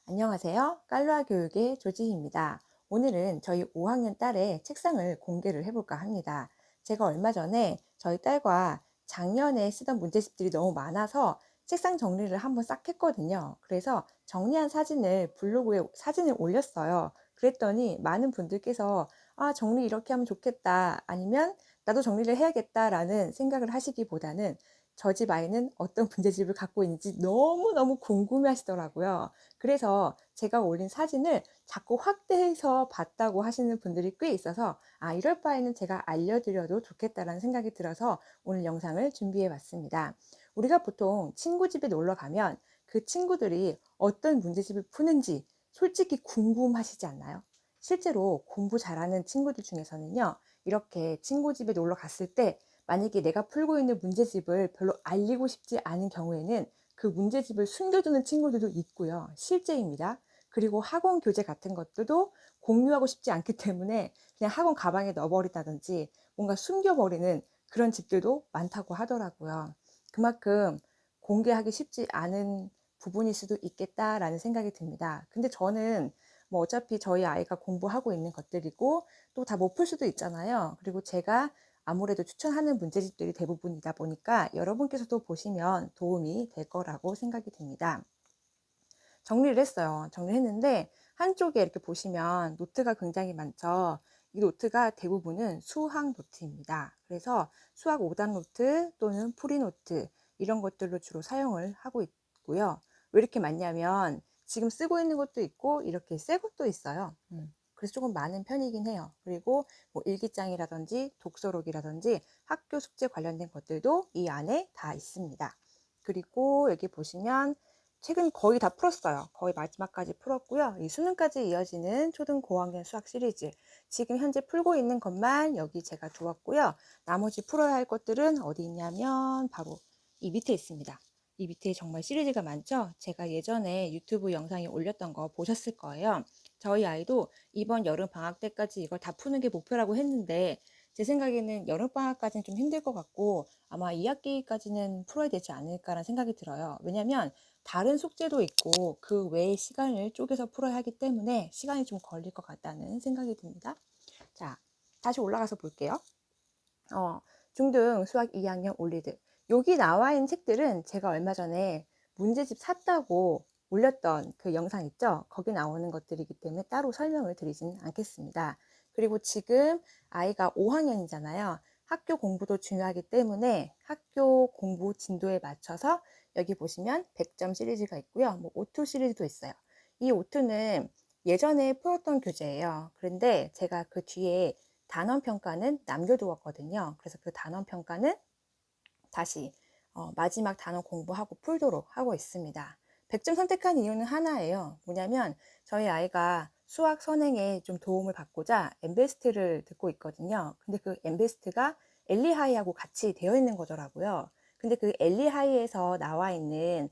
안녕하세요. 깔로아 교육의 조지희입니다. 오늘은 저희 5학년 딸의 책상을 공개를 해볼까 합니다. 제가 얼마 전에 저희 딸과 작년에 쓰던 문제집들이 너무 많아서 책상 정리를 한번 싹 했거든요. 그래서 정리한 사진을 블로그에 사진을 올렸어요. 그랬더니 많은 분들께서 정리 이렇게 하면 좋겠다. 아니면 나도 정리를 해야겠다라는 생각을 하시기보다는 저 집 아이는 어떤 문제집을 갖고 있는지 너무너무 궁금해 하시더라고요. 그래서 제가 올린 사진을 자꾸 확대해서 봤다고 하시는 분들이 꽤 있어서 이럴 바에는 제가 알려드려도 좋겠다라는 생각이 들어서 오늘 영상을 준비해 봤습니다. 우리가 보통 친구 집에 놀러 가면 그 친구들이 어떤 문제집을 푸는지 솔직히 궁금하시지 않나요? 실제로 공부 잘하는 친구들 중에서는요, 이렇게 친구 집에 놀러 갔을 때 만약에 내가 풀고 있는 문제집을 별로 알리고 싶지 않은 경우에는 그 문제집을 숨겨두는 친구들도 있고요. 실제입니다. 그리고 학원 교재 같은 것들도 공유하고 싶지 않기 때문에 그냥 학원 가방에 넣어버린다든지 뭔가 숨겨버리는 그런 집들도 많다고 하더라고요. 그만큼 공개하기 쉽지 않은 부분일 수도 있겠다라는 생각이 듭니다. 근데 저는 뭐 어차피 저희 아이가 공부하고 있는 것들이고 또 다 못 풀 수도 있잖아요. 그리고 제가 아무래도 추천하는 문제집들이 대부분이다 보니까 여러분께서도 보시면 도움이 될 거라고 생각이 듭니다. 정리를 했어요. 정리했는데 한쪽에 이렇게 보시면 노트가 굉장히 많죠. 이 노트가 대부분은 수학 노트입니다. 그래서 수학 5단 노트 또는 풀이 노트 이런 것들로 주로 사용을 하고 있고요. 왜 이렇게 많냐면 지금 쓰고 있는 것도 있고 이렇게 새 것도 있어요. 그래서 조금 많은 편이긴 해요. 그리고 뭐 일기장이라든지 독서록이라든지 학교 숙제 관련된 것들도 이 안에 다 있습니다. 그리고 여기 보시면 책은 거의 다 풀었어요. 거의 마지막까지 풀었고요. 이 수능까지 이어지는 초등 고학년 수학 시리즈 지금 현재 풀고 있는 것만 여기 제가 두었고요. 나머지 풀어야 할 것들은 어디 있냐면 바로 이 밑에 있습니다. 이 밑에 정말 시리즈가 많죠. 제가 예전에 유튜브 영상에 올렸던 거 보셨을 거예요. 저희 아이도 이번 여름 방학 때까지 이걸 다 푸는 게 목표라고 했는데 제 생각에는 여름 방학까지는 좀 힘들 것 같고 아마 2학기까지는 풀어야 되지 않을까라는 생각이 들어요. 왜냐면 다른 숙제도 있고 그 외의 시간을 쪼개서 풀어야 하기 때문에 시간이 좀 걸릴 것 같다는 생각이 듭니다. 자, 다시 올라가서 볼게요. 중등 수학 2학년 올리드. 여기 나와 있는 책들은 제가 얼마 전에 문제집 샀다고 올렸던 그 영상 있죠? 거기 나오는 것들이기 때문에 따로 설명을 드리진 않겠습니다. 그리고 지금 아이가 5학년이잖아요. 학교 공부도 중요하기 때문에 학교 공부 진도에 맞춰서 여기 보시면 100점 시리즈가 있고요. 뭐 오투 시리즈도 있어요. 이 오투는 예전에 풀었던 교재예요. 그런데 제가 그 뒤에 단원 평가는 남겨두었거든요. 그래서 그 단원 평가는 다시 마지막 단원 공부하고 풀도록 하고 있습니다. 100점 선택한 이유는 하나예요. 뭐냐면 저희 아이가 수학 선행에 좀 도움을 받고자 엠베스트를 듣고 있거든요. 근데 그 엠베스트가 엘리하이하고 같이 되어 있는 거더라고요. 근데 그 엘리하이에서 나와 있는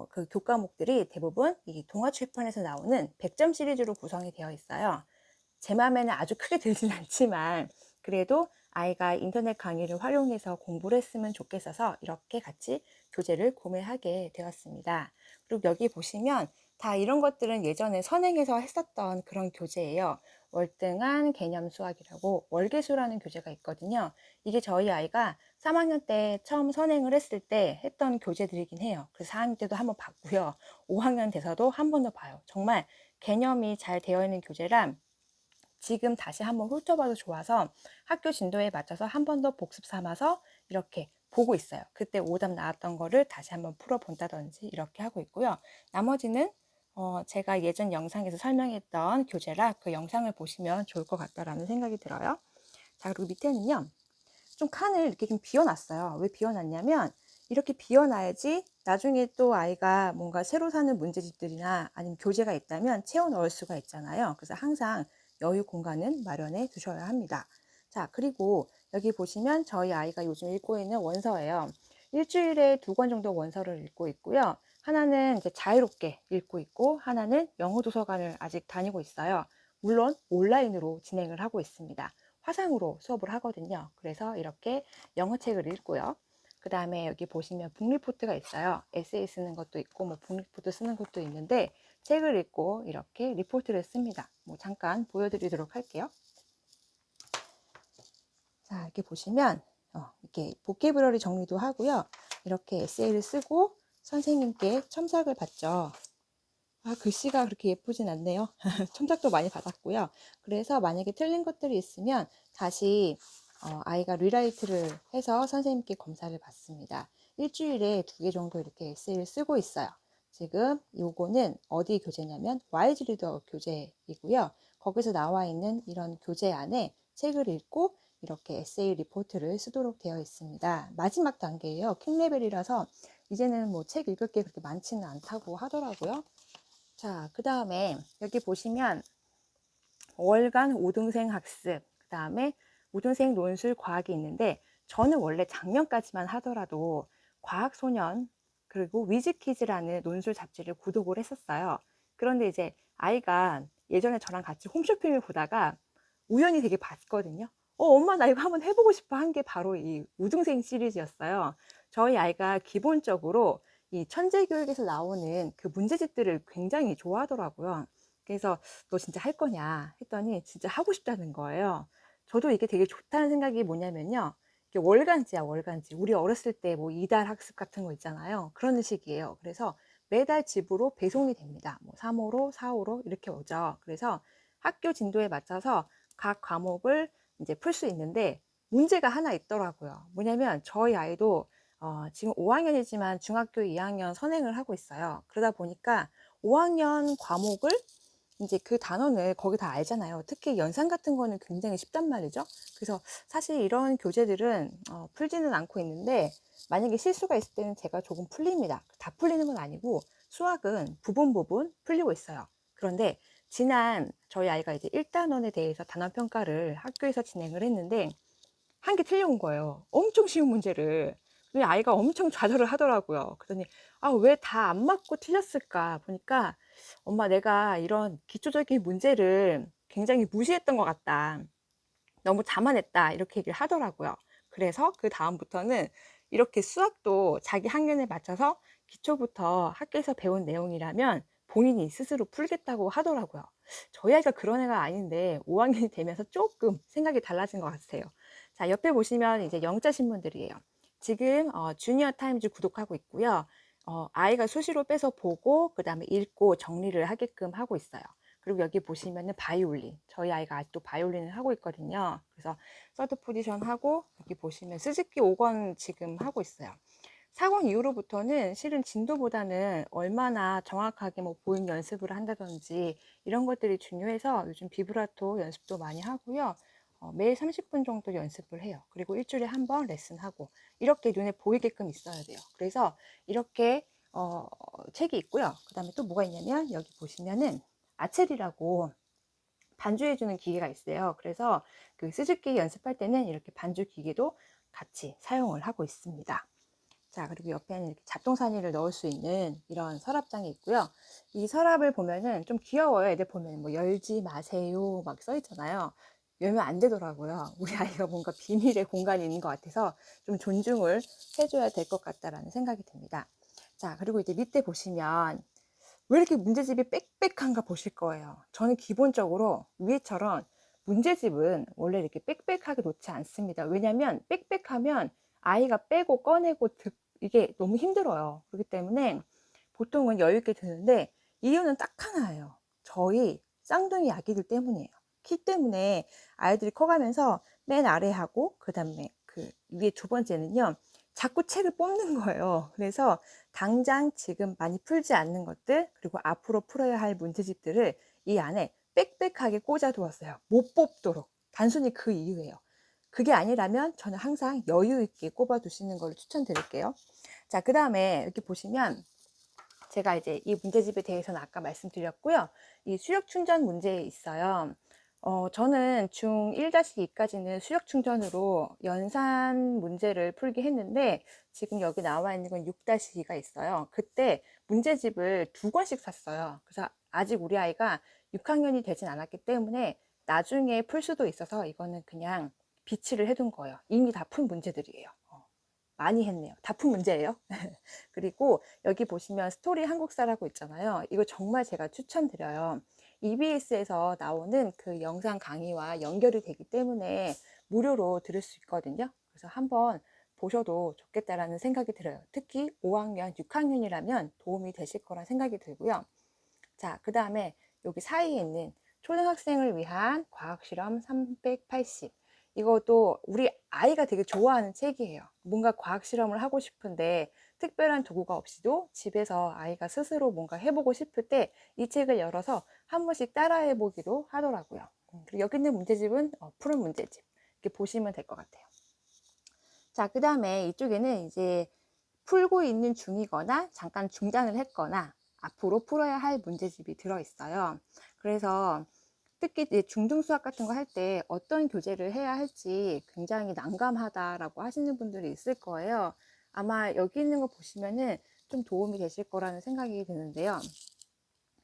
그 교과목들이 대부분 이 동아출판에서 나오는 100점 시리즈로 구성이 되어 있어요. 제 마음에는 아주 크게 들진 않지만 그래도 아이가 인터넷 강의를 활용해서 공부를 했으면 좋겠어서 이렇게 같이 교재를 구매하게 되었습니다. 그리고 여기 보시면 다 이런 것들은 예전에 선행해서 했었던 그런 교재예요. 월등한 개념 수학이라고 월계수라는 교재가 있거든요. 이게 저희 아이가 3학년 때 처음 선행을 했을 때 했던 교재들이긴 해요. 그래서 4학년 때도 한번 봤고요. 5학년 돼서도 한 번 더 봐요. 정말 개념이 잘 되어 있는 교재라 지금 다시 한번 훑어봐도 좋아서 학교 진도에 맞춰서 한 번 더 복습 삼아서 이렇게 보고 있어요. 그때 오답 나왔던 거를 다시 한번 풀어본다든지 이렇게 하고 있고요. 나머지는 제가 예전 영상에서 설명했던 교재라 그 영상을 보시면 좋을 것 같다라는 생각이 들어요. 자, 그리고 밑에는요. 좀 칸을 이렇게 좀 비워놨어요. 왜 비워놨냐면 이렇게 비워놔야지 나중에 또 아이가 뭔가 새로 사는 문제집들이나 아니면 교재가 있다면 채워 넣을 수가 있잖아요. 그래서 항상 여유 공간은 마련해 두셔야 합니다. 자, 그리고 여기 보시면 저희 아이가 요즘 읽고 있는 원서예요. 일주일에 2권 정도 원서를 읽고 있고요. 하나는 이제 자유롭게 읽고 있고 하나는 영어 도서관을 아직 다니고 있어요. 물론 온라인으로 진행을 하고 있습니다. 화상으로 수업을 하거든요. 그래서 이렇게 영어책을 읽고요. 그 다음에 여기 보시면 북 리포트가 있어요. 에세이 쓰는 것도 있고 뭐 북 리포트 쓰는 것도 있는데 책을 읽고 이렇게 리포트를 씁니다. 뭐 잠깐 보여드리도록 할게요. 자, 이렇게 보시면 이렇게 보케브러리 정리도 하고요. 이렇게 에세이를 쓰고 선생님께 첨삭을 받죠. 글씨가 그렇게 예쁘진 않네요. 첨삭도 많이 받았고요. 그래서 만약에 틀린 것들이 있으면 다시 아이가 리라이트를 해서 선생님께 검사를 받습니다. 일주일에 2개 정도 이렇게 에세이를 쓰고 있어요. 지금 요거는 어디 교재냐면 와이즈 리더 교재이고요. 거기서 나와 있는 이런 교재 안에 책을 읽고 이렇게 에세이 리포트를 쓰도록 되어 있습니다. 마지막 단계예요. 킹 레벨이라서 이제는 뭐 책 읽을 게 그렇게 많지는 않다고 하더라고요. 자, 그 다음에 여기 보시면 월간 우등생 학습, 그 다음에 우등생 논술 과학이 있는데 저는 원래 작년까지만 하더라도 과학소년 그리고 위즈키즈라는 논술 잡지를 구독을 했었어요. 그런데 이제 아이가 예전에 저랑 같이 홈쇼핑을 보다가 우연히 되게 봤거든요. 엄마 나 이거 한번 해보고 싶어 한 게 바로 이 우등생 시리즈였어요. 저희 아이가 기본적으로 이 천재교육에서 나오는 그 문제집들을 굉장히 좋아하더라고요. 그래서 너 진짜 할 거냐 했더니 진짜 하고 싶다는 거예요. 저도 이게 되게 좋다는 생각이 뭐냐면요. 이게 월간지야, 월간지. 우리 어렸을 때 뭐 이달 학습 같은 거 있잖아요. 그런 식이에요. 그래서 매달 집으로 배송이 됩니다. 뭐 3호로, 4호로 이렇게 오죠. 그래서 학교 진도에 맞춰서 각 과목을 이제 풀 수 있는데 문제가 하나 있더라고요. 뭐냐면 저희 아이도 지금 5학년이지만 중학교 2학년 선행을 하고 있어요. 그러다 보니까 5학년 과목을 이제 그 단원을 거기 다 알잖아요. 특히 연산 같은 거는 굉장히 쉽단 말이죠. 그래서 사실 이런 교재들은 풀지는 않고 있는데 만약에 실수가 있을 때는 제가 조금 풀립니다. 다 풀리는 건 아니고 수학은 부분 풀리고 있어요. 그런데 지난 저희 아이가 이제 1단원에 대해서 단원 평가를 학교에서 진행을 했는데 한 개 틀려온 거예요. 엄청 쉬운 문제를. 근데 아이가 엄청 좌절을 하더라고요. 그러더니 왜 다 안 맞고 틀렸을까 보니까 엄마 내가 이런 기초적인 문제를 굉장히 무시했던 것 같다. 너무 자만했다. 이렇게 얘기를 하더라고요. 그래서 그 다음부터는 이렇게 수학도 자기 학년에 맞춰서 기초부터 학교에서 배운 내용이라면 본인이 스스로 풀겠다고 하더라고요. 저희 아이가 그런 애가 아닌데 5학년이 되면서 조금 생각이 달라진 것 같아요. 자, 옆에 보시면 이제 영자 신문들이에요. 지금 주니어 타임즈 구독하고 있고요. 아이가 수시로 빼서 보고 그 다음에 읽고 정리를 하게끔 하고 있어요. 그리고 여기 보시면은 바이올린. 저희 아이가 아직도 바이올린을 하고 있거든요. 그래서 서드 포지션 하고 여기 보시면 스즈키 5권 지금 하고 있어요. 4권 이후로부터는 실은 진도보다는 얼마나 정확하게 뭐 보임 연습을 한다든지 이런 것들이 중요해서 요즘 비브라토 연습도 많이 하고요. 매일 30분 정도 연습을 해요. 그리고 일주일에 한 번 레슨하고 이렇게 눈에 보이게끔 있어야 돼요. 그래서 이렇게 책이 있고요. 그 다음에 또 뭐가 있냐면 여기 보시면은 아첼이라고 반주해주는 기계가 있어요. 그래서 그 스즈키 연습할 때는 이렇게 반주 기계도 같이 사용을 하고 있습니다. 자, 그리고 옆에는 이렇게 잡동사니를 넣을 수 있는 이런 서랍장이 있고요. 이 서랍을 보면은 좀 귀여워요. 애들 보면 뭐 열지 마세요 막 써 있잖아요. 열면 안 되더라고요. 우리 아이가 뭔가 비밀의 공간이 있는 것 같아서 좀 존중을 해줘야 될 것 같다라는 생각이 듭니다. 자, 그리고 이제 밑에 보시면 왜 이렇게 문제집이 빽빽한가 보실 거예요. 저는 기본적으로 위에처럼 문제집은 원래 이렇게 빽빽하게 놓지 않습니다. 왜냐하면 빽빽하면 아이가 빼고 꺼내고 이게 너무 힘들어요. 그렇기 때문에 보통은 여유 있게 드는데 이유는 딱 하나예요. 저희 쌍둥이 아기들 때문이에요. 키 때문에 아이들이 커가면서 맨 아래하고 그 다음에 그 위에 두 번째는요. 자꾸 책을 뽑는 거예요. 그래서 당장 지금 많이 풀지 않는 것들 그리고 앞으로 풀어야 할 문제집들을 이 안에 빽빽하게 꽂아 두었어요. 못 뽑도록. 단순히 그 이유예요. 그게 아니라면 저는 항상 여유 있게 꼽아 두시는 걸 추천드릴게요. 자, 그 다음에 이렇게 보시면 제가 이제 이 문제집에 대해서는 아까 말씀드렸고요. 이 수력 충전 문제 있어요. 저는 중1-2까지는 수력 충전으로 연산 문제를 풀게 했는데 지금 여기 나와 있는 건 6-2가 있어요. 그때 문제집을 2권씩 샀어요. 그래서 아직 우리 아이가 6학년이 되진 않았기 때문에 나중에 풀 수도 있어서 이거는 그냥 비치를 해둔 거예요. 이미 다 푼 문제들이에요. 많이 했네요. 다 푼 문제예요. 그리고 여기 보시면 스토리 한국사라고 있잖아요. 이거 정말 제가 추천드려요. EBS에서 나오는 그 영상 강의와 연결이 되기 때문에 무료로 들을 수 있거든요. 그래서 한번 보셔도 좋겠다라는 생각이 들어요. 특히 5학년, 6학년이라면 도움이 되실 거라 생각이 들고요. 자, 그 다음에 여기 사이에 있는 초등학생을 위한 과학실험 380. 이것도 우리 아이가 되게 좋아하는 책이에요. 뭔가 과학실험을 하고 싶은데 특별한 도구가 없이도 집에서 아이가 스스로 뭔가 해보고 싶을 때 이 책을 열어서 한 번씩 따라해 보기도 하더라고요. 그리고 여기 있는 문제집은 푸른 문제집. 이렇게 보시면 될 것 같아요. 자, 그 다음에 이쪽에는 이제 풀고 있는 중이거나 잠깐 중단을 했거나 앞으로 풀어야 할 문제집이 들어있어요. 그래서 특히 중등 수학 같은 거 할 때 어떤 교재를 해야 할지 굉장히 난감하다라고 하시는 분들이 있을 거예요. 아마 여기 있는 거 보시면은 좀 도움이 되실 거라는 생각이 드는데요.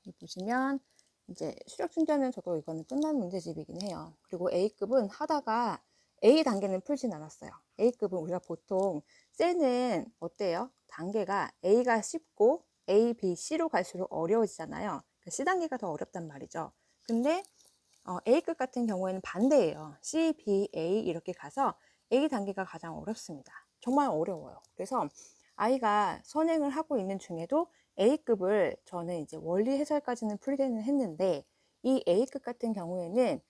여기 보시면 이제 수력 충전은 저도 이거는 끝난 문제집이긴 해요. 그리고 A급은 하다가 A 단계는 풀진 않았어요. A급은 우리가 보통 셀은 어때요? 단계가 A가 쉽고 A, B, C로 갈수록 어려워지잖아요. C 단계가 더 어렵단 말이죠. 근데 A급 같은 경우에는 반대예요. C, B, A 이렇게 가서 A 단계가 가장 어렵습니다. 정말 어려워요. 그래서 아이가 선행을 하고 있는 중에도 A급을 저는 이제 원리 해설까지는 풀기는 했는데 이 A급 같은 경우에는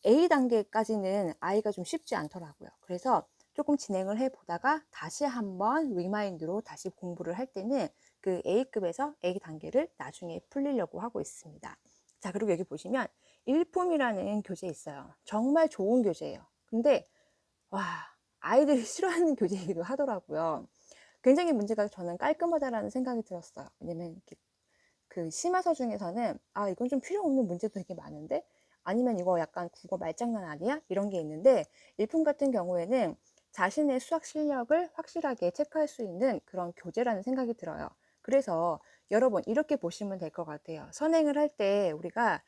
A 단계까지는 아이가 좀 쉽지 않더라고요. 그래서 조금 진행을 해 보다가 다시 한번 리마인드로 다시 공부를 할 때는 그 A급에서 A 단계를 나중에 풀리려고 하고 있습니다. 자, 그리고 여기 보시면 일품이라는 교재 있어요. 정말 좋은 교재예요. 근데 와, 아이들이 싫어하는 교재이기도 하더라고요. 굉장히 문제가 저는 깔끔하다라는 생각이 들었어요. 왜냐면 이렇게 그 심화서 중에서는 아, 이건 좀 필요 없는 문제도 되게 많은데 아니면 이거 약간 국어 말장난 아니야? 이런 게 있는데 일품 같은 경우에는 자신의 수학 실력을 확실하게 체크할 수 있는 그런 교재라는 생각이 들어요. 그래서 여러분 이렇게 보시면 될 것 같아요. 선행을 할 때 우리가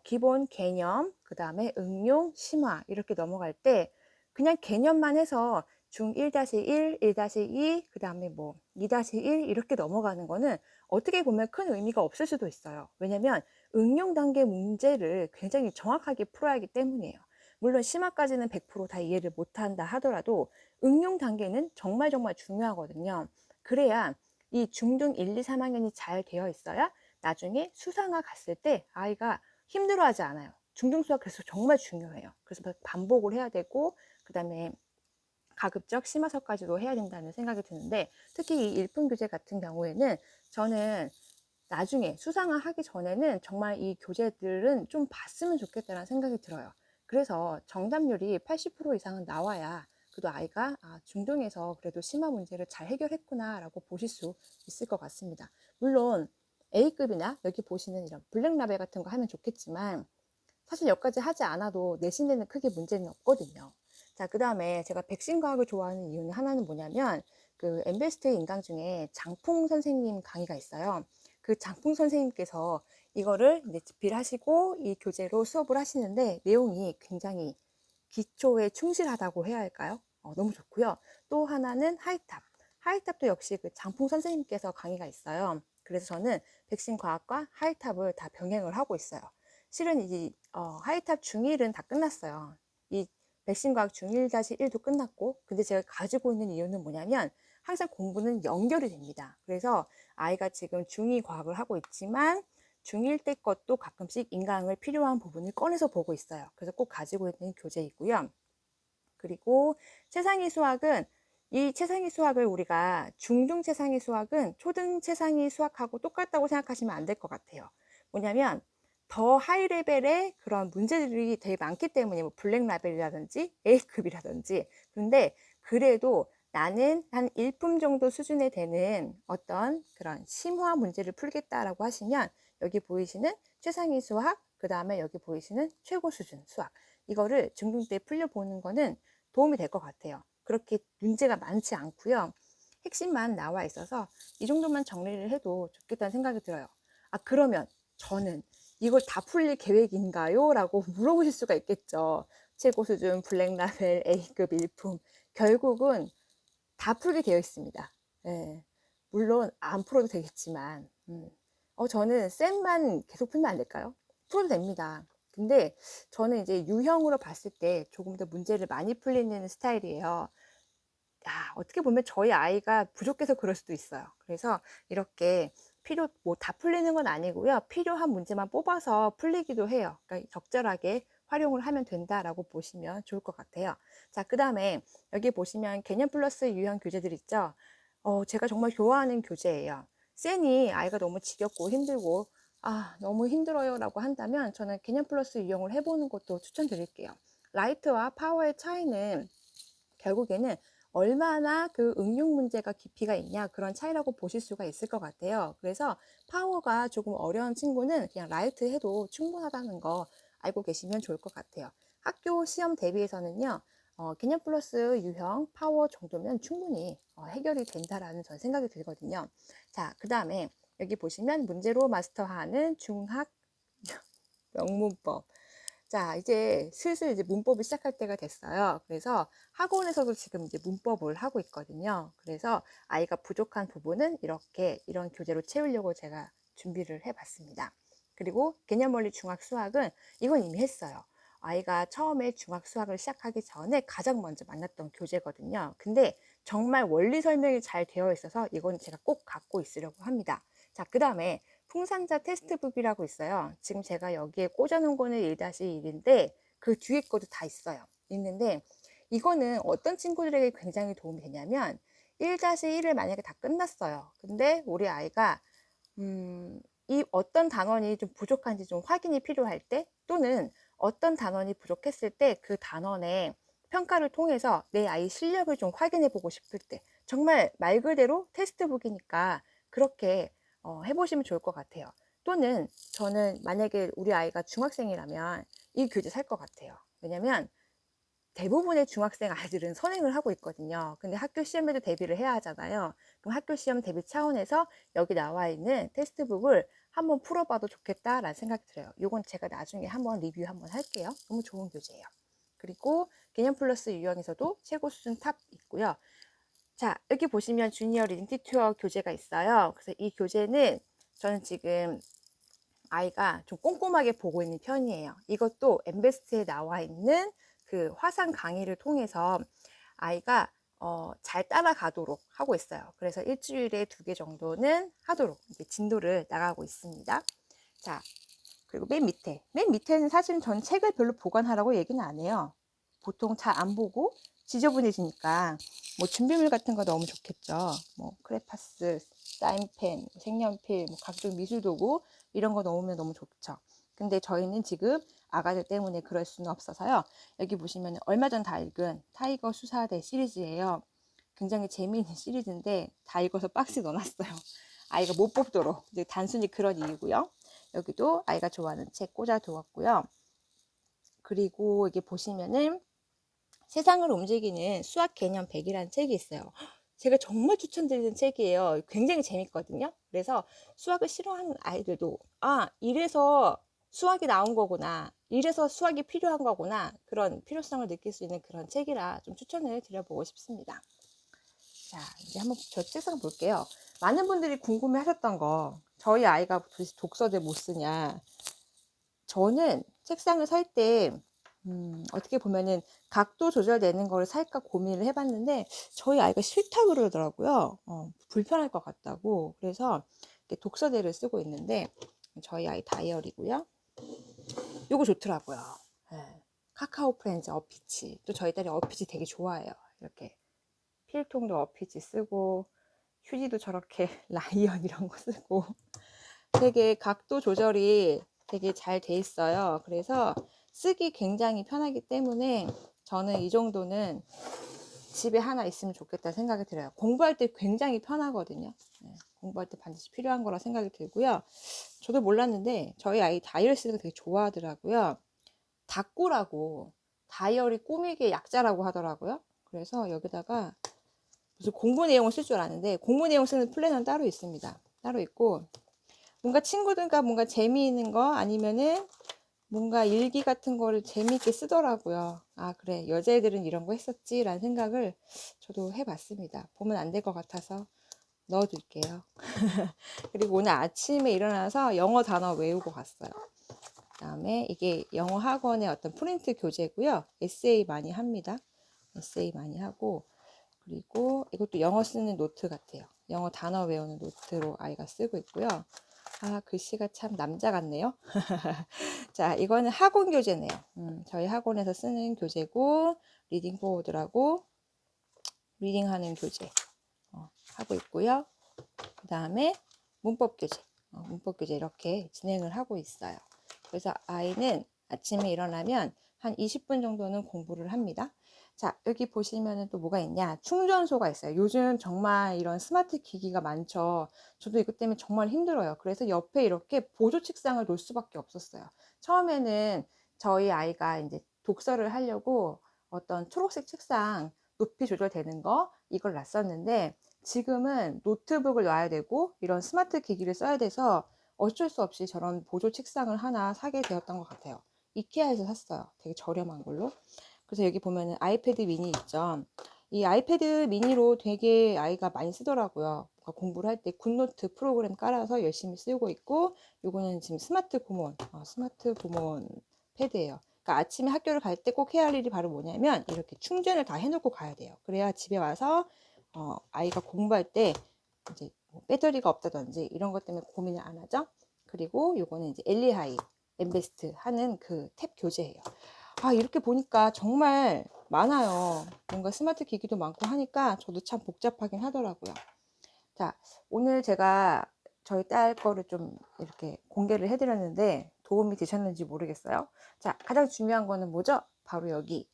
기본 개념, 그 다음에 응용, 심화 이렇게 넘어갈 때 그냥 개념만 해서 중 1-1, 1-2, 그 다음에 뭐 2-1 이렇게 넘어가는 거는 어떻게 보면 큰 의미가 없을 수도 있어요. 왜냐면 응용 단계 문제를 굉장히 정확하게 풀어야 하기 때문이에요. 물론 심화까지는 100%다 이해를 못한다 하더라도 응용 단계는 정말 중요하거든요. 그래야 이 중등 1, 2, 3학년이 잘 되어 있어야 나중에 수상화 갔을 때 아이가 힘들어하지 않아요. 중등 수학 그래서 정말 중요해요. 그래서 반복을 해야 되고 그 다음에 가급적 심화서까지도 해야 된다는 생각이 드는데 특히 이 일품 교재 같은 경우에는 저는 나중에 수상화 하기 전에는 정말 이 교재들은 좀 봤으면 좋겠다는 생각이 들어요. 그래서 정답률이 80% 이상은 나와야 그래도 아이가 중등에서 그래도 심화 문제를 잘 해결했구나 라고 보실 수 있을 것 같습니다. 물론 A급이나 여기 보시는 이런 블랙라벨 같은 거 하면 좋겠지만 사실 여기까지 하지 않아도 내신에는 크게 문제는 없거든요. 자, 그 다음에 제가 백신과학을 좋아하는 이유는 하나는 뭐냐면 그 엠베스트의 인강 중에 장풍 선생님 강의가 있어요. 그 장풍 선생님께서 이거를 이제 집필하시고 이 교재로 수업을 하시는데 내용이 굉장히 기초에 충실하다고 해야 할까요? 너무 좋고요. 또 하나는 하이탑. 하이탑도 역시 그 장풍 선생님께서 강의가 있어요. 그래서 저는 백신과학과 하이탑을 다 병행을 하고 있어요. 실은 이 하이탑 중1은 다 끝났어요. 이 백신과학 중1-1도 끝났고 근데 제가 가지고 있는 이유는 뭐냐면 항상 공부는 연결이 됩니다. 그래서 아이가 지금 중2 과학을 하고 있지만 중1 때 것도 가끔씩 인강을 필요한 부분을 꺼내서 보고 있어요. 그래서 꼭 가지고 있는 교재이고요. 그리고 최상위 수학은 이 최상위 수학을 우리가 중등 최상위 수학은 초등 최상위 수학하고 똑같다고 생각하시면 안 될 것 같아요. 뭐냐면 더 하이 레벨의 그런 문제들이 되게 많기 때문에 뭐 블랙 라벨이라든지 A급이라든지 근데 그래도 나는 한 1품 정도 수준에 되는 어떤 그런 심화 문제를 풀겠다라고 하시면 여기 보이시는 최상위 수학 그 다음에 여기 보이시는 최고 수준 수학 이거를 중등 때 풀려보는 거는 도움이 될 것 같아요. 그렇게 문제가 많지 않고요. 핵심만 나와 있어서 이 정도만 정리를 해도 좋겠다는 생각이 들어요. 그러면 저는 이걸 다 풀릴 계획인가요? 라고 물어보실 수가 있겠죠. 최고 수준, 블랙라벨, A급 일품. 결국은 다 풀게 되어 있습니다. 예. 물론 안 풀어도 되겠지만, 저는 쌤만 계속 풀면 안 될까요? 풀어도 됩니다. 근데 저는 이제 유형으로 봤을 때 조금 더 문제를 많이 풀리는 스타일이에요. 어떻게 보면 저희 아이가 부족해서 그럴 수도 있어요. 그래서 이렇게 뭐 다 풀리는 건 아니고요. 필요한 문제만 뽑아서 풀리기도 해요. 그러니까 적절하게 활용을 하면 된다라고 보시면 좋을 것 같아요. 자, 그 다음에 여기 보시면 개념 플러스 유형 교재들 있죠. 제가 정말 좋아하는 교재예요. 쌤이 아이가 너무 지겹고 힘들고 너무 힘들어요 라고 한다면 저는 개념 플러스 유형을 해보는 것도 추천드릴게요. 라이트와 파워의 차이는 결국에는 얼마나 그 응용 문제가 깊이가 있냐, 그런 차이라고 보실 수가 있을 것 같아요. 그래서 파워가 조금 어려운 친구는 그냥 라이트 해도 충분하다는 거 알고 계시면 좋을 것 같아요. 학교 시험 대비해서는요, 개념 플러스 유형 파워 정도면 충분히 해결이 된다라는 전 생각이 들거든요. 자, 그 다음에 여기 보시면 문제로 마스터하는 중학 영문법. 자, 이제 슬슬 이제 문법을 시작할 때가 됐어요. 그래서 학원에서도 지금 이제 문법을 하고 있거든요. 그래서 아이가 부족한 부분은 이런 교재로 채우려고 제가 준비를 해봤습니다. 그리고 개념원리 중학 수학은 이건 이미 했어요. 아이가 처음에 중학 수학을 시작하기 전에 가장 먼저 만났던 교재거든요. 근데 정말 원리 설명이 잘 되어 있어서 이건 제가 꼭 갖고 있으려고 합니다. 자, 그 다음에 풍상자 테스트북이라고 있어요. 지금 제가 여기에 꽂아놓은 거는 1-1인데 그 뒤에 것도 다 있는데 이거는 어떤 친구들에게 굉장히 도움이 되냐면 1-1을 만약에 다 끝났어요. 근데 우리 아이가 이 어떤 단원이 좀 부족한지 좀 확인이 필요할 때, 또는 어떤 단원이 부족했을 때 그 단원의 평가를 통해서 내 아이 실력을 좀 확인해 보고 싶을 때, 정말 말 그대로 테스트북이니까 그렇게 해보시면 좋을 것 같아요. 또는 저는 만약에 우리 아이가 중학생이라면 이 교재 살 것 같아요. 왜냐면 대부분의 중학생 아이들은 선행을 하고 있거든요. 근데 학교 시험에도 대비를 해야 하잖아요. 그럼 학교 시험 대비 차원에서 여기 나와 있는 테스트북을 한번 풀어봐도 좋겠다라는 생각이 들어요. 이건 제가 나중에 한번 리뷰 한번 할게요. 너무 좋은 교재예요. 그리고 개념 플러스 유형에서도 최고 수준 탑 있고요. 자, 여기 보시면 주니어 리딩 튜터 교재가 있어요. 그래서 이 교재는 저는 지금 아이가 좀 꼼꼼하게 보고 있는 편이에요. 이것도 엠베스트에 나와 있는 그 화상 강의를 통해서 아이가 잘 따라가도록 하고 있어요. 그래서 일주일에 2개 정도는 하도록 이제 진도를 나가고 있습니다. 자, 그리고 맨 밑에는 사실 전 책을 별로 보관하라고 얘기는 안 해요. 보통 잘 안 보고 지저분해지니까 뭐 준비물 같은 거 넣으면 좋겠죠. 뭐 크레파스, 사인펜, 색연필, 뭐 각종 미술 도구 이런 거 넣으면 너무 좋죠. 근데 저희는 지금 아가들 때문에 그럴 수는 없어서요. 여기 보시면 얼마 전 다 읽은 타이거 수사대 시리즈예요. 굉장히 재미있는 시리즈인데 다 읽어서 박스에 넣어놨어요. 아이가 못 뽑도록. 이제 단순히 그런 이유고요. 여기도 아이가 좋아하는 책 꽂아 두었고요. 그리고 여기 보시면은 세상을 움직이는 수학 개념 100이라는 책이 있어요. 제가 정말 추천드리는 책이에요. 굉장히 재밌거든요. 그래서 수학을 싫어하는 아이들도 이래서 수학이 나온 거구나, 이래서 수학이 필요한 거구나, 그런 필요성을 느낄 수 있는 그런 책이라 좀 추천을 드려보고 싶습니다. 자, 이제 한번 저 책상 볼게요. 많은 분들이 궁금해 하셨던 거, 저희 아이가 도대체 독서를 못 쓰냐. 저는 책상을 살 때 어떻게 보면은 각도 조절되는 거를 살까 고민을 해봤는데 저희 아이가 싫다고 그러더라고요. 불편할 것 같다고. 그래서 독서대를 쓰고 있는데 저희 아이 다이어리고요. 요거 좋더라고요. 네. 카카오 프렌즈 어피치. 또 저희 딸이 어피치 되게 좋아해요. 이렇게 필통도 어피치 쓰고 휴지도 저렇게 라이언 이런 거 쓰고 되게 각도 조절이 되게 잘 돼 있어요. 그래서 쓰기 굉장히 편하기 때문에 저는 이 정도는 집에 하나 있으면 좋겠다 생각이 들어요. 공부할 때 굉장히 편하거든요. 네, 공부할 때 반드시 필요한 거라 생각이 들고요. 저도 몰랐는데 저희 아이 다이어리 쓰는 거 되게 좋아하더라고요. 다꾸라고 다이어리 꾸미기의 약자라고 하더라고요. 그래서 여기다가 무슨 공부 내용을 쓸 줄 아는데 공부 내용 쓰는 플래너는 따로 있습니다. 따로 있고 뭔가 친구들과 뭔가 재미있는 거 아니면은 뭔가 일기 같은 거를 재미있게 쓰더라고요. 아, 그래. 여자애들은 이런 거 했었지라는 생각을 저도 해봤습니다. 보면 안 될 것 같아서 넣어둘게요. 그리고 오늘 아침에 일어나서 영어 단어 외우고 갔어요. 그다음에 이게 영어 학원의 어떤 프린트 교재고요. 에세이 많이 합니다. 에세이 많이 하고, 그리고 이것도 영어 쓰는 노트 같아요. 영어 단어 외우는 노트로 아이가 쓰고 있고요. 아, 글씨가 참 남자 같네요. 자, 이거는 학원 교재네요. 저희 학원에서 쓰는 교재고, 리딩 포워드라고 리딩하는 교재 하고 있고요. 그 다음에 문법 교재, 문법 교재 이렇게 진행을 하고 있어요. 그래서 아이는 아침에 일어나면 한 20분 정도는 공부를 합니다. 자, 여기 보시면은 또 뭐가 있냐? 충전소가 있어요. 요즘 정말 이런 스마트 기기가 많죠. 저도 이것 때문에 정말 힘들어요. 그래서 옆에 이렇게 보조 책상을 놓을 수밖에 없었어요. 처음에는 저희 아이가 이제 독서를 하려고 어떤 초록색 책상 높이 조절되는 거 이걸 놨었는데, 지금은 노트북을 놔야 되고 이런 스마트 기기를 써야 돼서 어쩔 수 없이 저런 보조 책상을 하나 사게 되었던 것 같아요. 이케아에서 샀어요. 되게 저렴한 걸로. 그래서 여기 보면은 아이패드 미니 있죠. 이 아이패드 미니로 되게 아이가 많이 쓰더라고요. 공부를 할 때 굿노트 프로그램 깔아서 열심히 쓰고 있고, 요거는 지금 스마트 고몬, 스마트 고몬 패드예요. 그러니까 아침에 학교를 갈 때 꼭 해야 할 일이 바로 뭐냐면 이렇게 충전을 다 해놓고 가야 돼요. 그래야 집에 와서 아이가 공부할 때 이제 뭐 배터리가 없다든지 이런 것 때문에 고민을 안 하죠. 그리고 요거는 이제 엘리하이 엠베스트 하는 그 탭 교재예요. 아, 이렇게 보니까 정말 많아요. 뭔가 스마트 기기도 많고 하니까 저도 참 복잡하긴 하더라고요. 자, 오늘 제가 저희 딸 거를 좀 이렇게 공개를 해드렸는데 도움이 되셨는지 모르겠어요. 자, 가장 중요한 거는 뭐죠? 바로 여기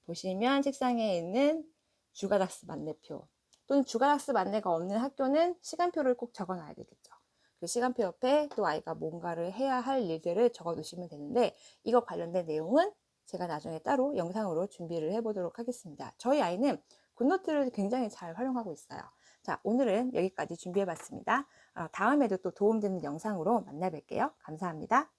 보시면 책상에 있는 주간학습 안내표, 또는 주간학습 안내가 없는 학교는 시간표를 꼭 적어 놔야 되겠죠. 그 시간표 옆에 또 아이가 뭔가를 해야 할 일들을 적어 두시면 되는데, 이거 관련된 내용은 제가 나중에 따로 영상으로 준비를 해 보도록 하겠습니다. 저희 아이는 굿노트를 굉장히 잘 활용하고 있어요. 자, 오늘은 여기까지 준비해 봤습니다. 다음에도 또 도움되는 영상으로 만나 뵐게요. 감사합니다.